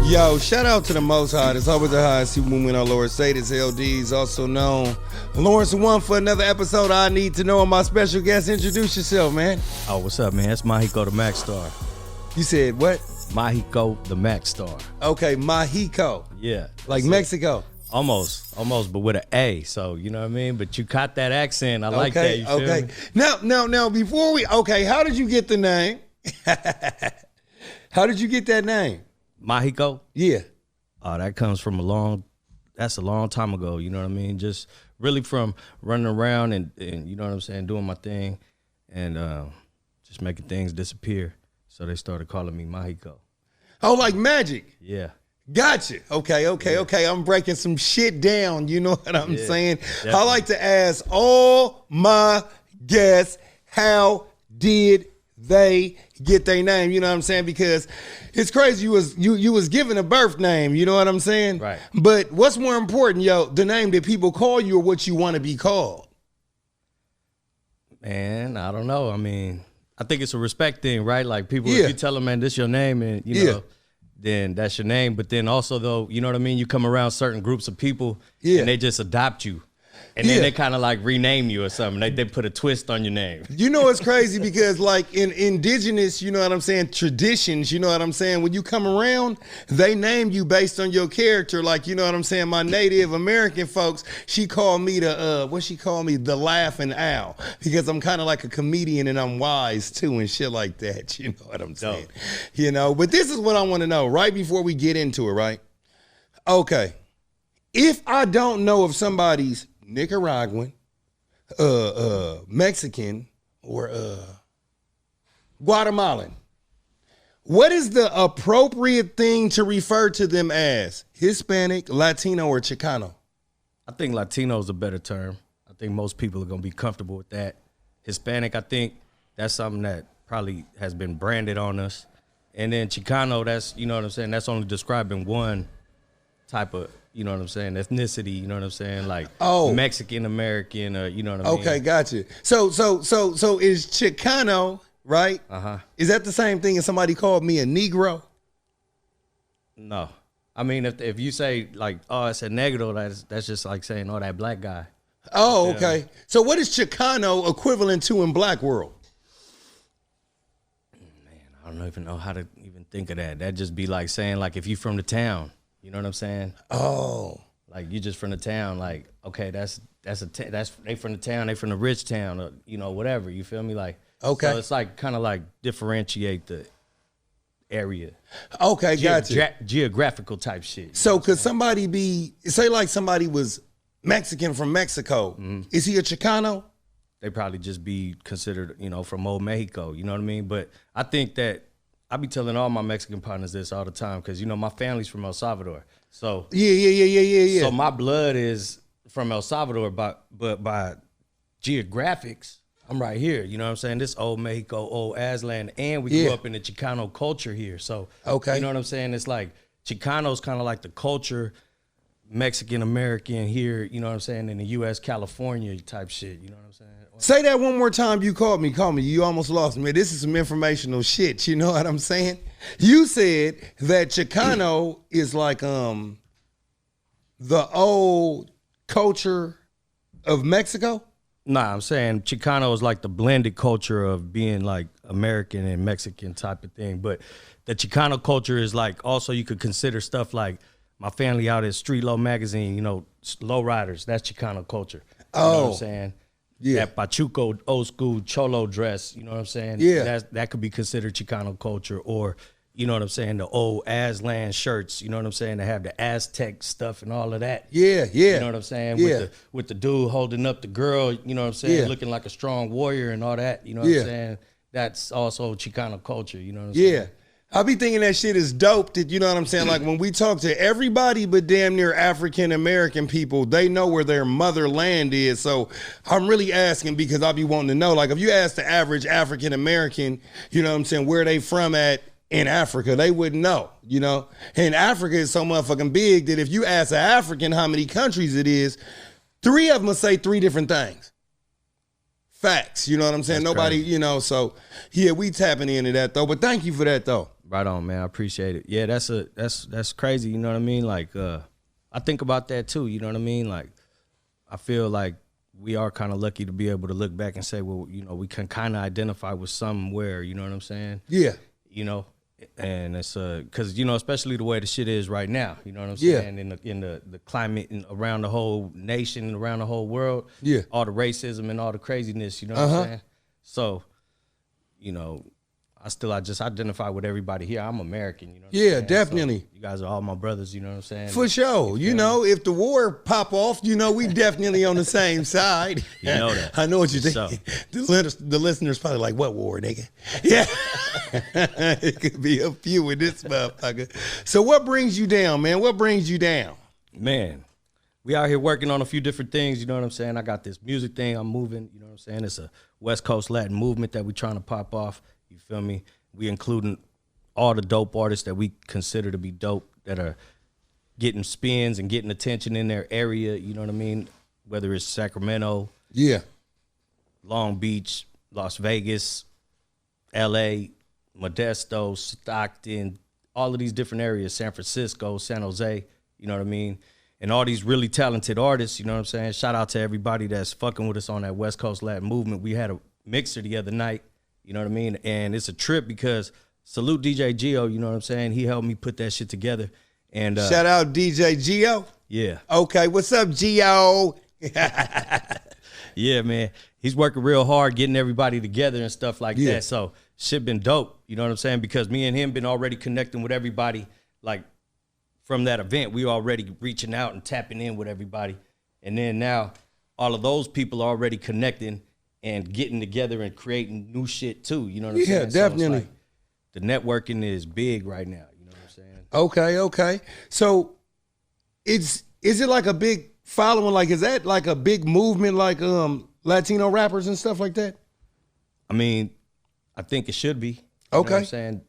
Yo, shout out to the Most High. It's always the highest human when our Lord State is L-Deez, also known Lawrence One for another episode. I need to know my special guest. Introduce yourself, man. Oh, what's up, man? It's Magico the Mac Star. You said what? Magico the Mac Star. Okay, Magico. Yeah. Like Mexico. Almost, but with an A. So, you know what I mean? But you caught that accent. I like that. You feel me? Now, before we, how did you get the name? How did you get that name? Magico? Yeah. Oh, that comes from a long time ago, you know what I mean? Just really from running around and you know what I'm saying, doing my thing and just making things disappear. So they started calling me Magico. Oh, like magic? Yeah. Gotcha. Okay. I'm breaking some shit down. You know what I'm saying? Definitely. I like to ask all my guests, how did they get their name? You know what I'm saying? Because it's crazy. You was given a birth name. You know what I'm saying? Right. But what's more important, yo, the name that people call you or what you want to be called? Man, I don't know. I mean, I think it's a respect thing, right? Like people, if you tell them, man, this your name, and you know, then that's your name. But then also, though, you know what I mean? You come around certain groups of people, and they just adopt you. And then they kind of like rename you or something. They put a twist on your name. You know, it's crazy because like in indigenous, you know what I'm saying, traditions, you know what I'm saying, when you come around, they name you based on your character. Like, you know what I'm saying, my Native American folks, she called me the Laughing Owl, because I'm kind of like a comedian and I'm wise too and shit like that. You know what I'm saying? You know, but this is what I want to know right before we get into it, right? Okay. If I don't know if somebody's Nicaraguan, Mexican, or Guatemalan, what is the appropriate thing to refer to them as? Hispanic, Latino, or Chicano? I think Latino is a better term. I think most people are going to be comfortable with that. Hispanic, I think that's something that probably has been branded on us. And then Chicano, that's, you know what I'm saying, that's only describing one type of, you know what I'm saying, ethnicity, you know what I'm saying, like Mexican American, you know what I mean. Okay, gotcha. So is Chicano, right? Is that the same thing as somebody called me a Negro? No, I mean if you say like, oh, it's a negro, that's just like saying, oh, that black guy. Oh, okay. So what is Chicano equivalent to in black world? Man, I don't even know how to even think of that. That'd just be like saying like if you from the town. You know what I'm saying? Oh, like you just from the town. Like, okay, that's they from the town. They from the rich town, or you know, whatever. You feel me? Like, okay. So it's like kind of like differentiate the area. Okay, gotcha. Geographical type shit. So could somebody be, say like somebody was Mexican from Mexico? Is he a Chicano? They probably just be considered, you know, from old Mexico. You know what I mean? But I think that. I be telling all my Mexican partners this all the time because, you know, my family's from El Salvador. So yeah. So my blood is from El Salvador, but by geographics, I'm right here. You know what I'm saying? This old Mexico, old Azlan, and we grew up in the Chicano culture here. So, you know what I'm saying? It's like Chicano's kind of like the culture, Mexican American here, you know what I'm saying, in the U.S., California type shit, you know what I'm saying? Say that one more time. You called me. You almost lost me. This is some informational shit, you know what I'm saying? You said that Chicano is like the old culture of Mexico? Nah, I'm saying Chicano is like the blended culture of being like American and Mexican type of thing. But the Chicano culture is like also you could consider stuff like my family out at Street Low Magazine, you know, low riders, that's Chicano culture. You know what I'm saying? Yeah. That Pachuco old school cholo dress, you know what I'm saying? Yeah. That could be considered Chicano culture. Or, you know what I'm saying, the old Azlan shirts, you know what I'm saying? They have the Aztec stuff and all of that. Yeah. You know what I'm saying? With the dude holding up the girl, you know what I'm saying? Looking like a strong warrior and all that, you know what I'm saying? That's also Chicano culture, you know what I'm saying? Yeah. I be thinking that shit is dope, that, you know what I'm saying? Like when we talk to everybody but damn near African-American people, they know where their motherland is. So I'm really asking because I be wanting to know, like if you ask the average African-American, you know what I'm saying, where they from at in Africa, they wouldn't know, you know? And Africa is so motherfucking big that if you ask an African how many countries it is, 3 of them will say 3 different things. Facts, you know what I'm saying? That's Nobody, crazy. you know, so yeah, we tapping into that though. But thank you for that though. Right on, man. I appreciate it. Yeah, that's crazy. You know what I mean? Like, I think about that too. You know what I mean? Like, I feel like we are kind of lucky to be able to look back and say, well, you know, we can kind of identify with somewhere. You know what I'm saying? Yeah. You know, and it's because you know, especially the way the shit is right now. You know what I'm saying? In the climate and around the whole nation and around the whole world. Yeah. All the racism and all the craziness. You know what I'm saying? So, you know, I just identify with everybody here. I'm American, you know what I'm saying? Definitely. So you guys are all my brothers, you know what I'm saying? For sure. You know, if the war pop off, you know, we definitely on the same side. You know that. I know what you're thinking. The listeners probably like, what war, nigga? Yeah. It could be a few with this motherfucker. So what brings you down, man? What brings you down? Man, we out here working on a few different things, you know what I'm saying? I got this music thing I'm moving, you know what I'm saying? It's a West Coast Latin movement that we trying to pop off. You feel me? We including all the dope artists that we consider to be dope that are getting spins and getting attention in their area, you know what I mean? Whether it's Sacramento, Long Beach, Las Vegas, LA, Modesto, Stockton, all of these different areas, San Francisco, San Jose, you know what I mean? And all these really talented artists, you know what I'm saying? Shout out to everybody that's fucking with us on that West Coast Latin movement. We had a mixer the other night. You know what I mean? And it's a trip because salute DJ Gio, you know what I'm saying? He helped me put that shit together. And shout out DJ Gio. Yeah. Okay, what's up, Gio? Yeah, man. He's working real hard getting everybody together and stuff like that. So shit been dope, you know what I'm saying? Because me and him been already connecting with everybody, like from that event. We already reaching out and tapping in with everybody. And then now all of those people are already connecting and getting together and creating new shit too, you know what I'm saying? Yeah, definitely. So like, the networking is big right now, you know what I'm saying? Okay. So is it like a big following? Like, is that like a big movement like Latino rappers and stuff like that? I mean, I think it should be. You know what I'm saying?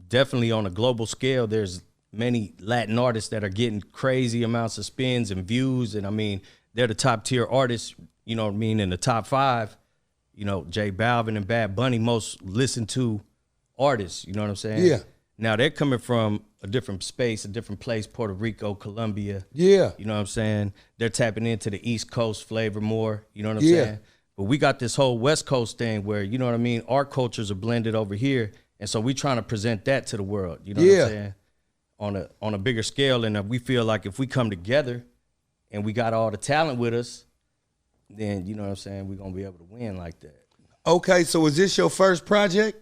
Definitely on a global scale, there's many Latin artists that are getting crazy amounts of spins and views. And I mean, they're the top tier artists, you know what I mean, in the top 5. You know, J Balvin and Bad Bunny, most listened to artists, you know what I'm saying? Yeah. Now they're coming from a different space, a different place, Puerto Rico, Colombia. Yeah. You know what I'm saying? They're tapping into the East Coast flavor more, you know what I'm saying? But we got this whole West Coast thing where, you know what I mean, our cultures are blended over here. And so we trying to present that to the world, you know what I'm saying? On a bigger scale. And we feel like if we come together and we got all the talent with us, then, you know what I'm saying, we're going to be able to win like that. Okay, so is this your first project?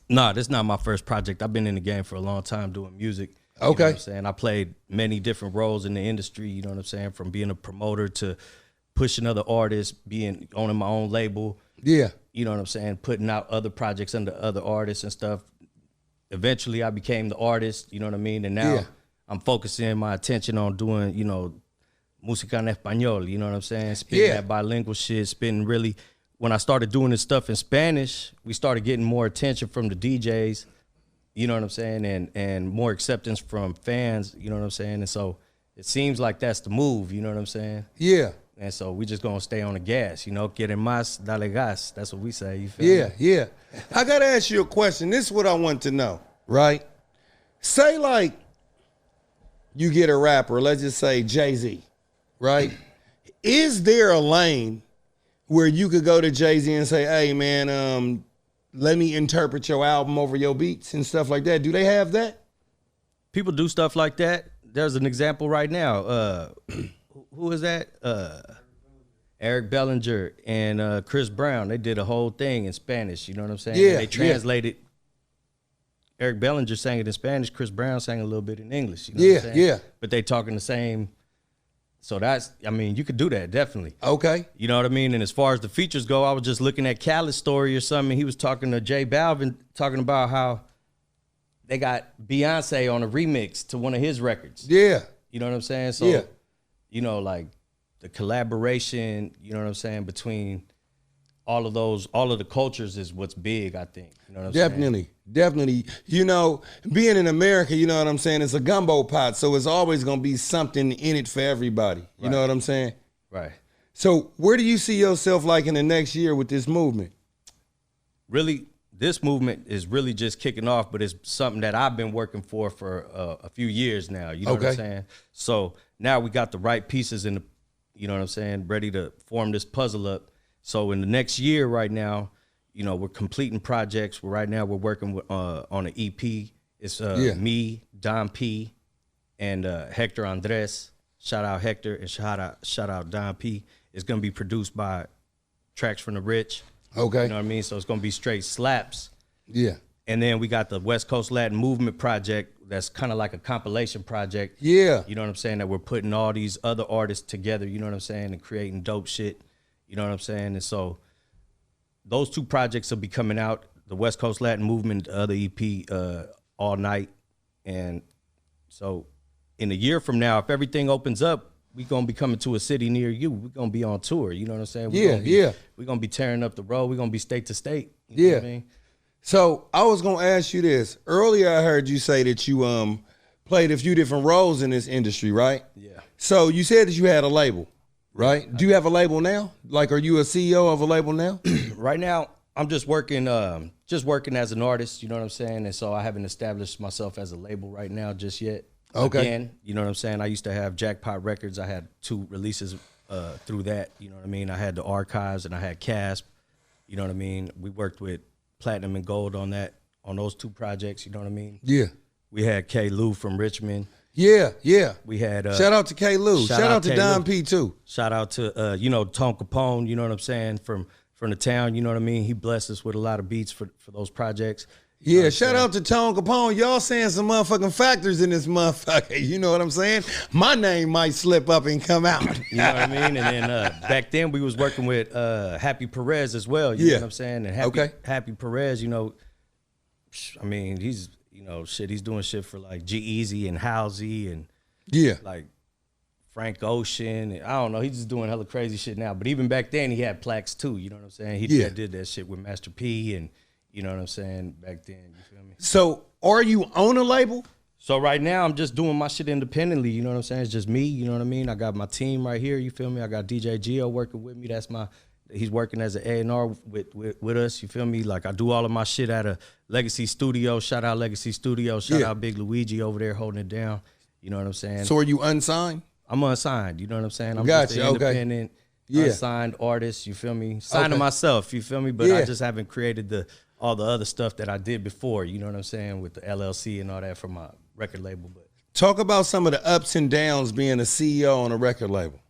Nah, this is not my first project. I've been in the game for a long time doing music. Okay. You know what I'm saying? I played many different roles in the industry, you know what I'm saying, from being a promoter to pushing other artists, owning my own label. Yeah. You know what I'm saying, putting out other projects under other artists and stuff. Eventually, I became the artist, you know what I mean? And now I'm focusing my attention on doing, you know, música en español, you know what I'm saying? Spitting that bilingual shit, spitting really. When I started doing this stuff in Spanish, we started getting more attention from the DJs, you know what I'm saying? And more acceptance from fans, you know what I'm saying? And so it seems like that's the move, you know what I'm saying? Yeah. And so we just gonna stay on the gas, you know? Quieren más, dale gas. That's what we say, you feel me? Yeah. I gotta ask you a question. This is what I want to know, right? Say like you get a rapper, let's just say Jay-Z, right? Is there a lane where you could go to Jay-Z and say, hey man, let me interpret your album over your beats and stuff like that? Do they have that? People do stuff like that. There's an example right now. Who is that? Eric Bellinger and Chris Brown. They did a whole thing in Spanish, you know what I'm saying? Yeah. And they translated. Eric Bellinger sang it in Spanish. Chris Brown sang a little bit in English. You know what I'm saying? Yeah. But they talking the same. So that's, I mean, you could do that, definitely. Okay. You know what I mean? And as far as the features go, I was just looking at Khaled's story or something. He was talking to J Balvin, talking about how they got Beyonce on a remix to one of his records. Yeah. You know what I'm saying? So, you know, like the collaboration, you know what I'm saying, between all of the cultures is what's big, I think. You know what I'm saying? Definitely. You know, being in America, you know what I'm saying, it's a gumbo pot, so it's always going to be something in it for everybody. You know what I'm saying? Right. So where do you see yourself like in the next year with this movement? Really, this movement is really just kicking off, but it's something that I've been working for a few years now. You know what I'm saying? So now we got the right pieces in the, you know what I'm saying, ready to form this puzzle up. So in the next year right now, you know, we're completing projects. Right now we're working with, on an EP. It's me, Don P, and Hector Andres. Shout out Hector and shout out Don P. It's gonna be produced by Tracks from the Rich. Okay. You know what I mean? So it's gonna be straight slaps. Yeah. And then we got the West Coast Latin Movement project that's kind of like a compilation project. Yeah. You know what I'm saying? That we're putting all these other artists together, you know what I'm saying, and creating dope shit. You know what I'm saying? And so those two projects will be coming out, the West Coast Latin Movement, the other EP, All Night. And so in a year from now, if everything opens up, we're going to be coming to a city near you. We're going to be on tour. You know what I'm saying? We're going to be tearing up the road. We're going to be state to state. You know what I mean? So I was going to ask you this. Earlier I heard you say that you played a few different roles in this industry, right? Yeah. So you said that you had a label, right? Do you have a label now? Like, are you a CEO of a label now? Right now, I'm just working as an artist. You know what I'm saying? And so I haven't established myself as a label right now just yet. Okay. Again, you know what I'm saying? I used to have Jackpot Records. I had 2 releases through that. You know what I mean? I had the Archives and I had Casp. You know what I mean? We worked with Platinum and Gold on those 2 projects. You know what I mean? Yeah. We had K. Lou from Richmond. Yeah, yeah. We had shout out to K. Lou. Shout out to Don P too. Shout out to you know, Tom Capone. You know what I'm saying? From the town. You know what I mean? He blessed us with a lot of beats for those projects. Yeah, shout out to Tone Capone. Y'all saying some motherfucking factors in this motherfucker. You know what I'm saying? My name might slip up and come out. You know what I mean? And then back then we was working with Happy Perez as well. You know what I'm saying? And Happy Perez, you know, I mean, he's, you know, he's doing shit for like G-Eazy and Halsey and like Frank Ocean. And I don't know, he's just doing hella crazy shit now. But even back then he had plaques too, you know what I'm saying? He did that shit with Master P and you know what I'm saying, back then, you feel me? So, are you on a label? So right now, I'm just doing my shit independently, you know what I'm saying? It's just me, you know what I mean? I got my team right here, you feel me? I got DJ Gio working with me. He's working as an A&R with us, you feel me? Like, I do all of my shit at a Legacy Studio. Shout out Legacy Studio. Shout out Big Luigi over there holding it down. You know what I'm saying? So, are you unsigned? I'm unsigned, you know what I'm saying? I'm just an independent, unsigned artist, you feel me? Signing myself, you feel me? But I just haven't created all the other stuff that I did before, you know what I'm saying, with the LLC and all that for my record label. But talk about some of the ups and downs being a CEO on a record label.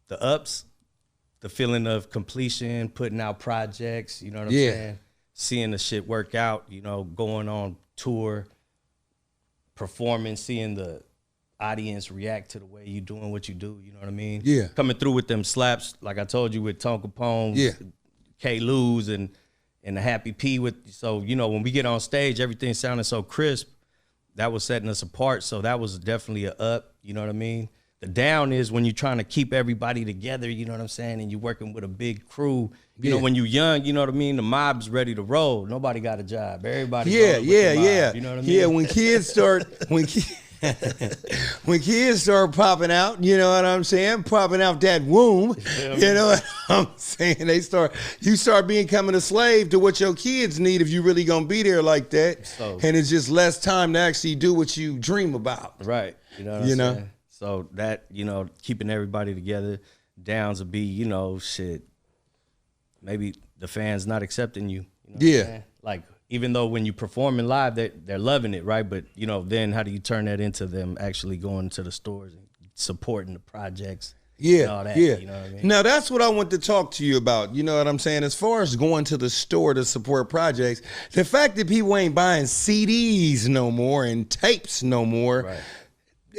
The ups, the feeling of completion, putting out projects, you know what I'm saying, seeing the shit work out, you know, going on tour, performing, seeing the audience react to the way you doing what you do, you know what I mean? Yeah. Coming through with them slaps, like I told you, with Tom Capone, K. Lou's, and the Happy P so, you know, when we get on stage, everything sounded so crisp. That was setting us apart. So that was definitely a up, you know what I mean? The down is when you're trying to keep everybody together, you know what I'm saying? And you're working with a big crew. You know, when you're young, you know what I mean? The mob's ready to roll. Nobody got a job. Everybody You know what I mean? Yeah, when kids start when kids start popping out, you know what I'm saying? Popping out that womb, you know what I'm saying? You start becoming a slave to what your kids need if you really gonna be there like that. And it's just less time to actually do what you dream about. Right. You know what I'm saying? So that, you know, keeping everybody together, downs would be, you know, shit. Maybe the fans not accepting you. You know what I'm saying? Like, even though when you performing live, they're loving it, right? But, you know, then how do you turn that into them actually going to the stores and supporting the projects? And all that, you know what I mean? Now, that's what I want to talk to you about. You know what I'm saying? As far as going to the store to support projects, the fact that people ain't buying CDs no more and tapes no more,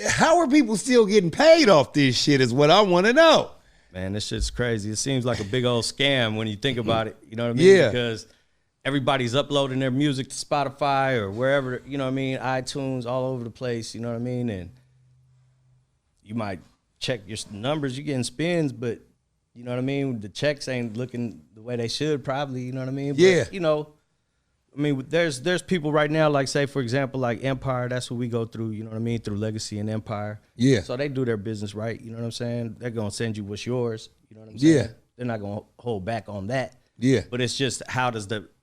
how are people still getting paid off this shit is what I want to know. Man, this shit's crazy. It seems like a big old scam when you think about it. You know what I mean? Because everybody's uploading their music to Spotify or wherever, you know what I mean, iTunes, all over the place, you know what I mean? And you might check your numbers, you're getting spins, but you know what I mean? The checks ain't looking the way they should probably, you know what I mean? But, you know, I mean, there's people right now, like, say, for example, like Empire, that's what we go through, you know what I mean, through Legacy and Empire. So they do their business right, you know what I'm saying? They're going to send you what's yours, you know what I'm saying? They're not going to hold back on that. But it's just how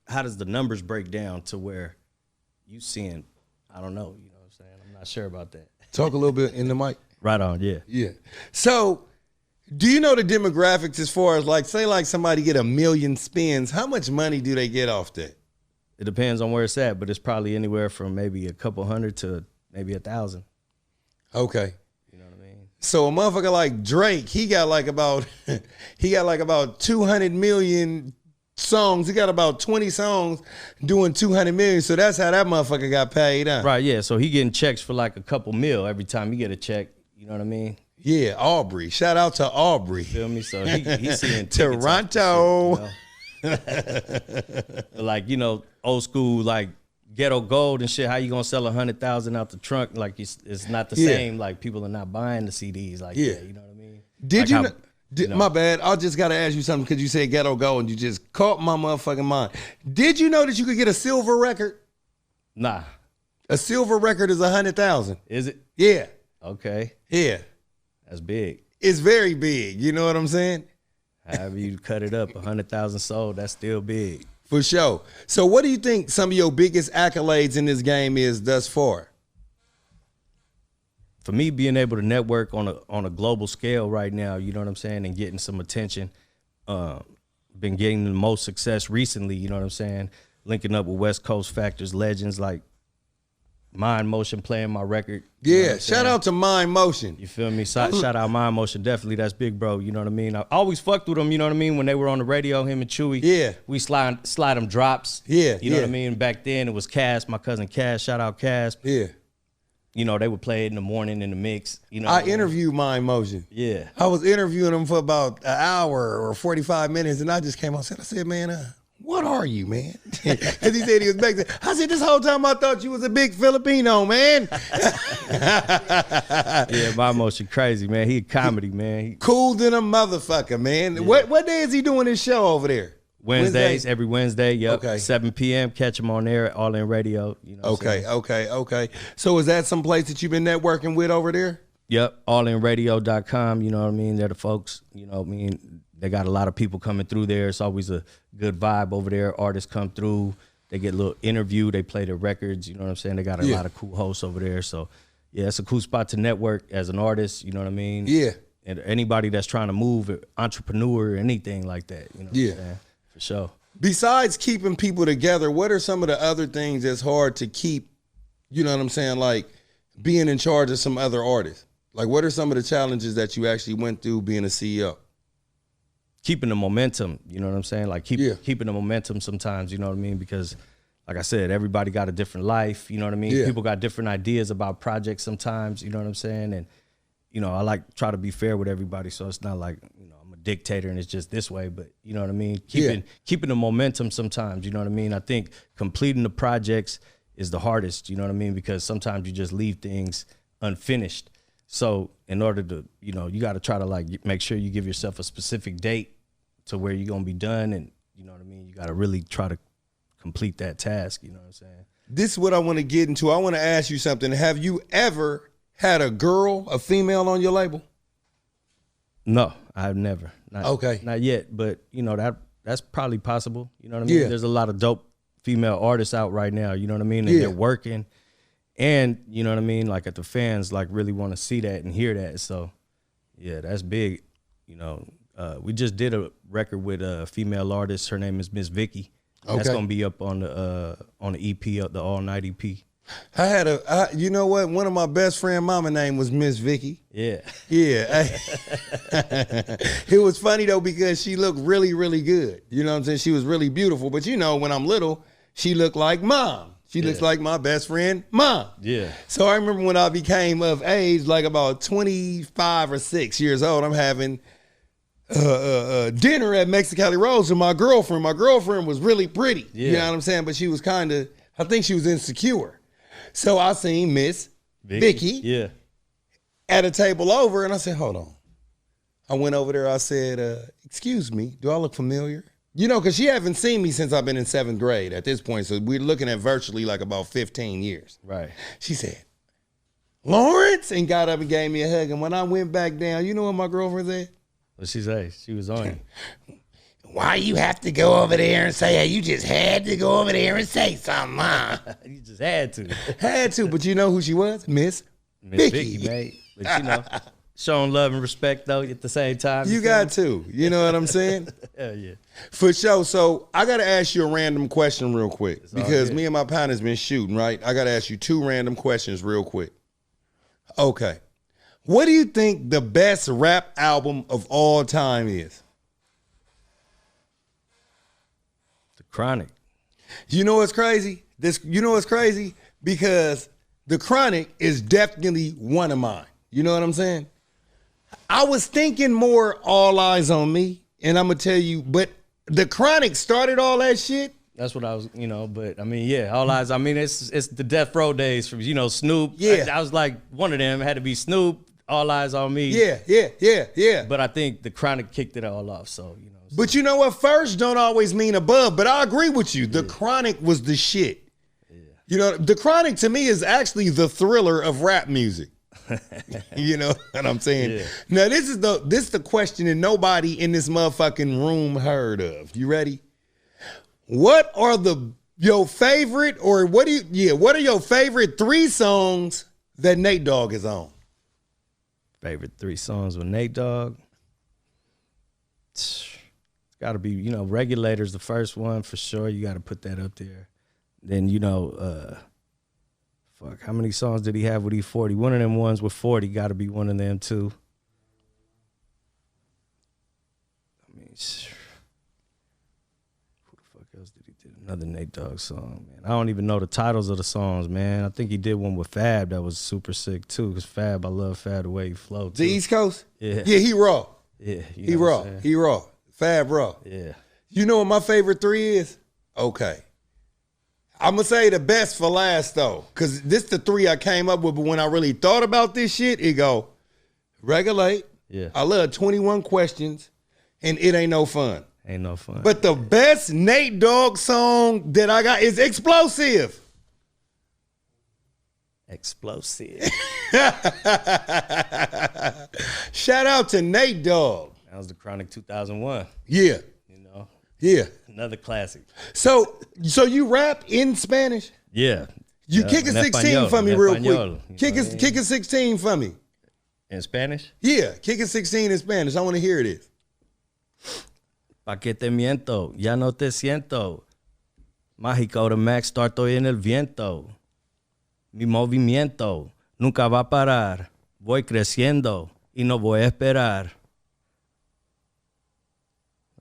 how does the numbers break down to where you seeing? I don't know. You know what I'm saying? I'm not sure about that. Talk a little bit in the mic. Right on. Yeah. Yeah. So, do you know the demographics as far as like, say, like somebody get 1 million spins? How much money do they get off that? It depends on where it's at, but it's probably anywhere from maybe a couple hundred to maybe 1,000. Okay. You know what I mean? So a motherfucker like Drake, he got like about 200 million songs. He got about 20 songs doing 200 million. So that's how that motherfucker got paid, huh? Right. Yeah. So he getting checks for like a couple mil every time you get a check. You know what I mean? Yeah, Aubrey. Shout out to Aubrey. Feel me? So he's seeing Toronto. Shit, you know? Like, you know, old school, like ghetto gold and shit. How you gonna sell 100,000 out the trunk? Like it's not the same. Like people are not buying the CDs like that. You know what I mean? Did like you know? My bad. I just gotta ask you something because you said ghetto gold and you just caught my motherfucking mind. Did you know that you could get a silver record? Nah. A silver record is 100,000. Is it? Yeah. Okay. Yeah. That's big. It's very big. You know what I'm saying? However you cut it up, 100,000 sold, that's still big. For sure. So what do you think some of your biggest accolades in this game is thus far? For me, being able to network on a global scale right now, you know what I'm saying, and getting some attention, been getting the most success recently, you know what I'm saying, linking up with West Coast factors, legends like Mind Motion playing my record. Yeah, shout out to Mind Motion. You feel me? Shout out Mind Motion, definitely. That's big, bro. You know what I mean? I always fucked with them, you know what I mean? When they were on the radio, him and Chewy. Yeah. We slide them drops. Yeah. You know what I mean? Back then, it was Cass, my cousin Cass. Shout out Cass. Yeah. You know, they would play it in the morning in the mix. You know, I interviewed Mind Motion. Yeah. I was interviewing him for about an hour or 45 minutes, and I just came on set. I said, man, what are you, man? Because he said he was Mexican. I said, this whole time I thought you was a big Filipino, man. Yeah, Mind Motion crazy, man. He a comedy, man. Cool than a motherfucker, man. Yeah. What day is he doing his show over there? Wednesdays, every Wednesday, yep. Okay. 7 p.m. Catch him on there at All In Radio. You know okay. So is that some place that you've been networking with over there? Yep, allinradio.com, you know what I mean? They're the folks, you know what I mean? They got a lot of people coming through there. It's always a good vibe over there. Artists come through. They get a little interview. They play their records. You know what I'm saying? They got a lot of cool hosts over there. So, yeah, it's a cool spot to network as an artist. You know what I mean? Yeah. And anybody that's trying to move, entrepreneur, anything like that. You know what I'm saying? For sure. Besides keeping people together, what are some of the other things that's hard to keep, you know what I'm saying, like being in charge of some other artists? Like, what are some of the challenges that you actually went through being a CEO? Keeping the momentum, you know what I'm saying? Like keeping the momentum sometimes, you know what I mean? Because like I said, everybody got a different life, you know what I mean? Yeah. People got different ideas about projects sometimes, you know what I'm saying? And, you know, I like try to be fair with everybody. So it's not like, you know, I'm a dictator and it's just this way, but you know what I mean? Keeping the momentum sometimes, you know what I mean? I think completing the projects is the hardest, you know what I mean? Because sometimes you just leave things unfinished. So in order to, you know, you got to try to like make sure you give yourself a specific date to where you're going to be done. And you know what I mean? You got to really try to complete that task. You know what I'm saying? This is what I want to get into. I want to ask you something. Have you ever had a female on your label? No, I've never. Not yet. But you know, that's probably possible. You know what I mean? Yeah. There's a lot of dope female artists out right now. You know what I mean? And they're working. And, you know what I mean, like the fans like really want to see that and hear that. So, yeah, that's big. You know, we just did a record with a female artist. Her name is Miss Vicky. Okay. That's going to be up on the EP, the All Night EP. You know what? One of my best friend mama name was Miss Vicky. Yeah. Yeah. It was funny, though, because she looked really, really good. You know what I'm saying? She was really beautiful. But, you know, when I'm little, she looked like mom. She looks like my best friend, mom. Yeah. So I remember when I became of age, like about 25 or 6 years old, I'm having dinner at Mexicali Rose with my girlfriend. My girlfriend was really pretty. Yeah. You know what I'm saying? But she was I think she was insecure. So I seen Miss Vicky at a table over, and I said, hold on. I went over there. I said, excuse me, do I look familiar? You know, because she haven't seen me since I've been in 7th grade at this point. So we're looking at virtually like about 15 years. Right. She said, Lawrence, and got up and gave me a hug. And when I went back down, you know what my girlfriend said? What'd she say? She was on you. Why you have to go over there and say, hey, you just had to go over there and say something, huh? You just had to. Had to, but you know who she was? Miss Vicky, mate. But you know, showing love and respect though at the same time. You got to. You know what I'm saying? Hell yeah. For sure. So I got to ask you a random question real quick because me and my partner's been shooting, right? I got to ask you 2 random questions real quick. Okay. What do you think the best rap album of all time is? The Chronic. You know what's crazy? You know what's crazy? Because The Chronic is definitely one of mine. You know what I'm saying? I was thinking more All Eyes on Me, and I'm gonna tell you, but The Chronic started all that shit. That's what I was, but I mean, yeah, All Eyes. I mean, it's the Death Row days from, Snoop. Yeah. I was like, one of them had to be Snoop, All Eyes on Me. Yeah. But I think The Chronic kicked it all off, so, But you know what? First don't always mean above, but I agree with you. The Chronic was the shit. Yeah. The Chronic to me is actually the Thriller of rap music. You know what I'm saying? Yeah. Now this is the question that nobody in this motherfucking room heard of. You ready? What are your favorite, or what are your favorite 3 songs that Nate Dogg is on? Favorite 3 songs with Nate Dogg? It's got to be, Regulator's the first one for sure. You got to put that up there. Then, how many songs did he have with E40? One of them ones with 40 got to be one of them too. I mean, who the fuck else did he do? Another Nate Dogg song, man. I don't even know the titles of the songs, man. I think he did one with Fab that was super sick too. Cause Fab, I love Fab the way he flowed. The East Coast? Yeah. Yeah, he raw. Yeah. He raw. He raw. Fab raw. Yeah. You know what my favorite 3 is? Okay. I'm going to say the best for last, though, because this the 3 I came up with, but when I really thought about this shit, it go, Regulate. Yeah. I love 21 Questions, and It Ain't No Fun. Ain't no fun. But the best Nate Dogg song that I got is Explosive. Explosive. Shout out to Nate Dogg. That was the Chronic 2001. Yeah. Yeah. Another classic. So you rap in Spanish? Yeah. You kick a 16 for me real quick. Kick a 16 for me. In Spanish? Yeah, kick a 16 in Spanish. I want to hear this. Pa que te miento, ya no te siento. Magico de Max, estoy en el viento. Mi movimiento nunca va a parar. Voy creciendo y no voy a esperar.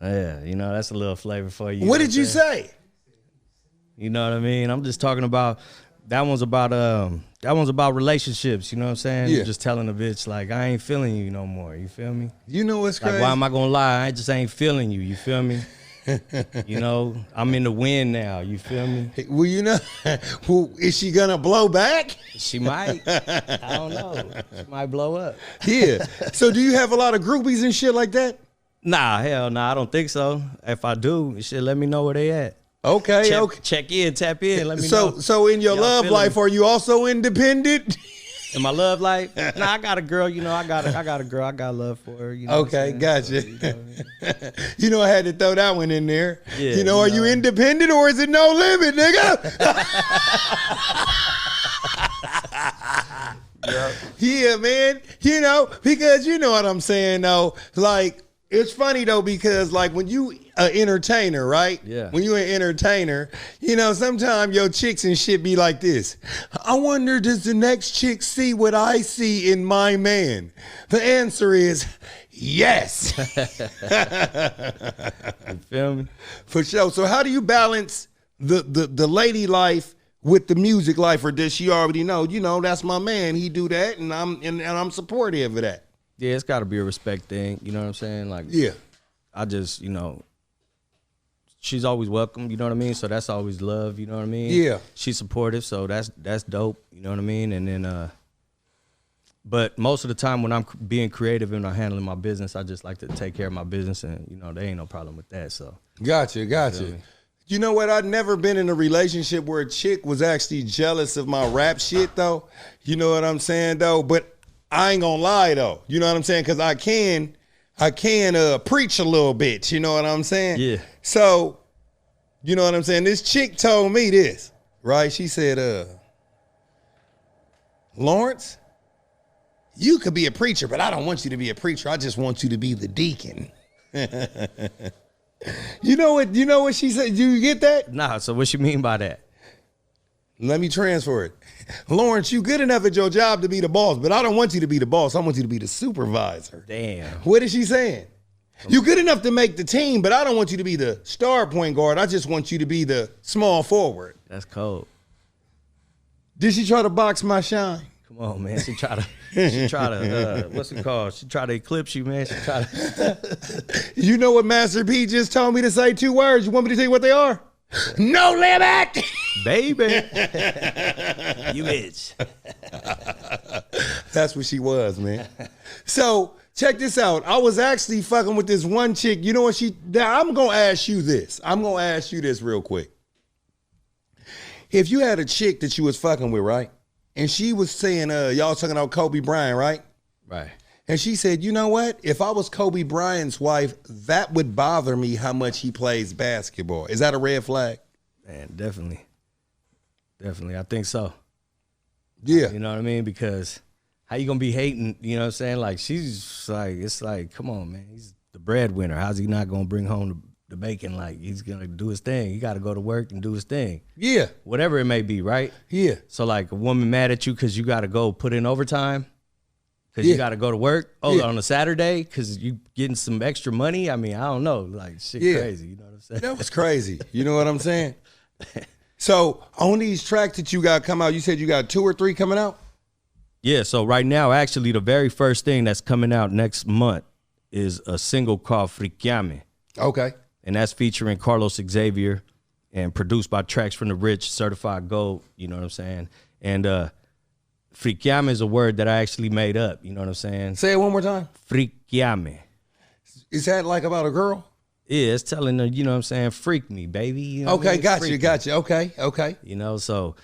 Yeah, that's a little flavor for you. What did you say? You know what I mean? I'm just talking about that one's about relationships, you know what I'm saying? Yeah. Just telling a bitch like I ain't feeling you no more. You feel me? You know what's crazy? Like why am I gonna lie? I just ain't feeling you. You feel me? I'm in the wind now. You feel me? Well, is she gonna blow back? She might. I don't know. She might blow up. Yeah. So do you have a lot of groupies and shit like that? Nah, hell no, I don't think so. If I do, shit, let me know where they at. Okay, check in, tap in, let me know. So in your love life, are you also independent? In my love life? Nah, I got a girl, I got a girl, I got love for her. Okay, gotcha. So, I had to throw that one in there. Yeah, are you independent or is it no limit, nigga? Yep. Yeah, man. Because you know what I'm saying, though. Like, it's funny, though, because, like, when you an entertainer, right? Yeah. When you an entertainer, sometimes your chicks and shit be like this. I wonder, does the next chick see what I see in my man? The answer is yes. You feel me? For sure. So how do you balance the lady life with the music life, or does she already know? That's my man. He do that, and I'm supportive of that. Yeah, it's got to be a respect thing. You know what I'm saying? Like, yeah, I just, she's always welcome. You know what I mean? So that's always love. You know what I mean? Yeah, she's supportive, so that's dope. You know what I mean? And then, but most of the time when I'm being creative and I'm handling my business, I just like to take care of my business, and there ain't no problem with that. So gotcha. You know what? I've never been in a relationship where a chick was actually jealous of my rap shit, though. You know what I'm saying, though? But I ain't gonna lie, though. You know what I'm saying? Because I can I can preach a little bit. You know what I'm saying? Yeah. So, you know what I'm saying? This chick told me this, right? She said, Lawrence, you could be a preacher, but I don't want you to be a preacher. I just want you to be the deacon. You know what she said? Do you get that? Nah, so what you mean by that? Let me transfer it. Lawrence, you good enough at your job to be the boss, but I don't want you to be the boss. I want you to be the supervisor. Damn. What is she saying? You good enough to make the team, but I don't want you to be the star point guard. I just want you to be the small forward. That's cold. Did she try to box my shine? Come on, man. She try to what's it called? She try to eclipse you, man. She try to You know what Master P just told me to say 2 words. You want me to tell you what they are? No limit. Baby. You bitch. That's what she was, man. So check this out. I was actually fucking with this one chick. You know what I'm going to ask you this. I'm going to ask you this real quick. If you had a chick that you was fucking with, right? And she was saying, y'all talking about Kobe Bryant, right? Right. And she said, you know what? If I was Kobe Bryant's wife, that would bother me how much he plays basketball. Is that a red flag? Man, definitely. Definitely. I think so. Yeah. You know what I mean? Because how you gonna be hating, you know what I'm saying? Like, she's like, it's like, come on, man. He's the breadwinner. How's he not gonna bring home the bacon? Like, he's gonna do his thing. He gotta go to work and do his thing. Yeah. Whatever it may be, right? Yeah. So like a woman mad at you because you gotta go put in overtime. Because you got to go to work on a Saturday because you getting some extra money. I mean, I don't know. Like, shit crazy. You know what I'm saying? That was crazy. You know what I'm saying? So, on these tracks that you got come out, you said you got 2 or 3 coming out? Yeah, so right now, actually, the very first thing that's coming out next month is a single called Frikiame. Okay. And that's featuring Carlos Xavier and produced by Tracks from the Rich, certified gold. You know what I'm saying? And Frikiame is a word that I actually made up. You know what I'm saying? Say it one more time. Frikiame. Is that like about a girl? Yeah, it's telling her, you know what I'm saying, freak me, baby. You know okay, I mean? got you. Okay. You know, so,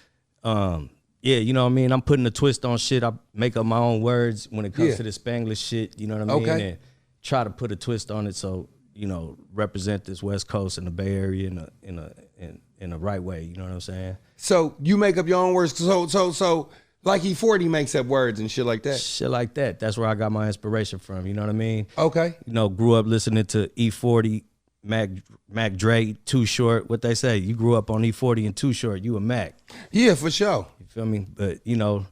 yeah, you know what I mean? I'm putting a twist on shit. I make up my own words when it comes to the Spanglish shit, you know what I mean? And try to put a twist on it so, you know, represent this West Coast and the Bay Area in the right way, you know what I'm saying? So you make up your own words. So like E40 makes up words and shit like that. Shit like that. That's where I got my inspiration from. You know what I mean? Okay. You know, grew up listening to E40, Mac Dre, Too Short. What they say? You grew up on E40 and Too Short. You a Mac. Yeah, for sure. You feel me? But you know,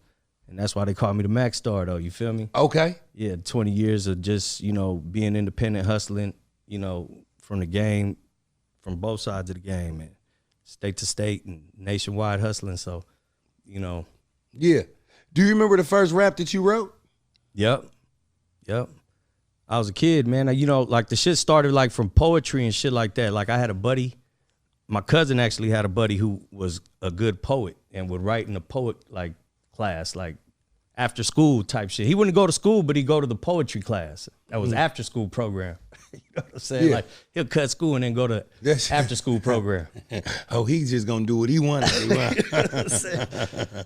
and that's why they call me the Mac Star, though. You feel me? Okay. Yeah, 20 years of just, you know, being independent, hustling. You know, from the game, from both sides of the game, and state to state and nationwide hustling. So, you know. Yeah. Do you remember the first rap that you wrote? Yep. I was a kid, man. You know, like the shit started like from poetry and shit like that. Like I had a buddy, my cousin actually had a buddy who was a good poet and would write in a poet like class, like after school type shit. He wouldn't go to school, but he'd go to the poetry class. That was after school program. You know what I'm saying? Yeah. Like he'll cut school and then go to after school program. Oh, he's just gonna do what he wanted.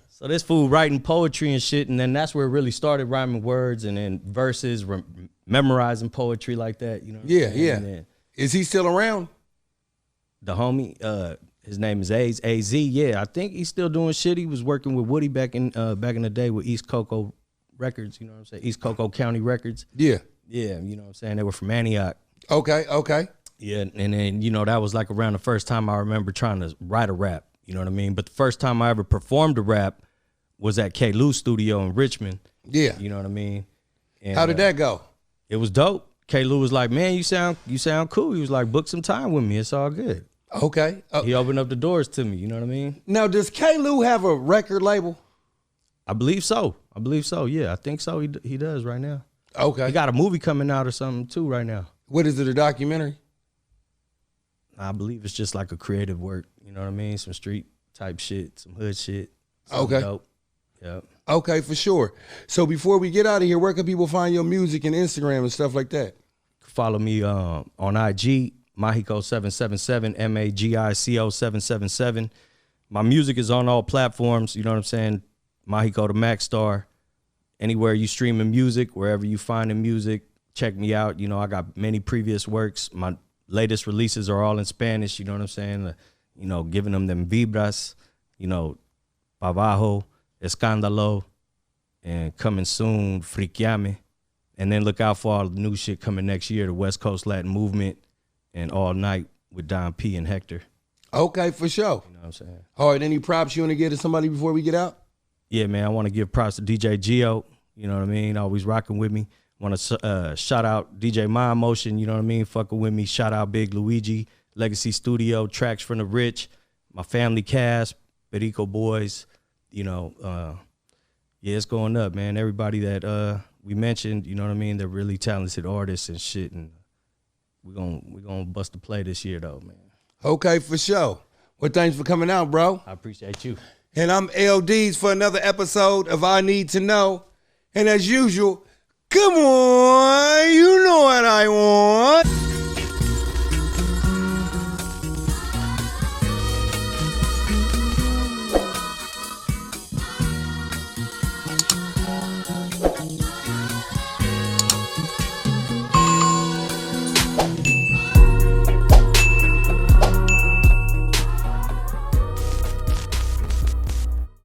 So this fool writing poetry and shit, and then that's where it really started, rhyming words and then verses, memorizing poetry like that. You know? Yeah. Is he still around? The homie, his name is AZ. Yeah, I think he's still doing shit. He was working with Woody back in the day with East Cocoa Records. You know what I'm saying? East Cocoa County Records. Yeah. Yeah, you know what I'm saying? They were from Antioch. Okay. Yeah, and then, you know, that was like around the first time I remember trying to write a rap. You know what I mean? But the first time I ever performed a rap was at K. Lou's studio in Richmond. Yeah. You know what I mean? And, how did that go? It was dope. K. Lou was like, man, you sound cool. He was like, book some time with me. It's all good. Okay. He opened up the doors to me. You know what I mean? Now, does K. Lou have a record label? I believe so. Yeah, I think so. He does right now. Okay. He got a movie coming out or something too right now. What is it, a documentary? I believe it's just like a creative work. You know what I mean? Some street type shit, some hood shit. Okay. Dope. Yep. Okay, for sure. So before we get out of here, where can people find your music and Instagram and stuff like that? Follow me on IG, Magico777, Magico 777. My music is on all platforms. You know what I'm saying? Magico the Mac Star. Anywhere you streaming music, wherever you finding music, check me out. You know, I got many previous works. My latest releases are all in Spanish, you know what I'm saying? You know, giving them vibras, you know, pa' abajo, escándalo, and coming soon, frikiame. And then look out for all the new shit coming next year, the West Coast Latin Movement and All Night with Don P and Hector. Okay, for sure. You know what I'm saying? All right, any props you want to give to somebody before we get out? Yeah, man, I want to give props to DJ Gio, you know what I mean? Always rocking with me. Want to shout out DJ Mind Motion, you know what I mean? Fucking with me. Shout out Big Luigi, Legacy Studio, Tracks from the Rich, my family cast, Perico Boys, you know. Yeah, it's going up, man. Everybody that we mentioned, you know what I mean? They're really talented artists and shit, and we're gonna bust the play this year, though, man. Okay, for sure. Well, thanks for coming out, bro. I appreciate you. And I'm L-Deez for another episode of I Need to Know. And as usual, come on, you know what I want.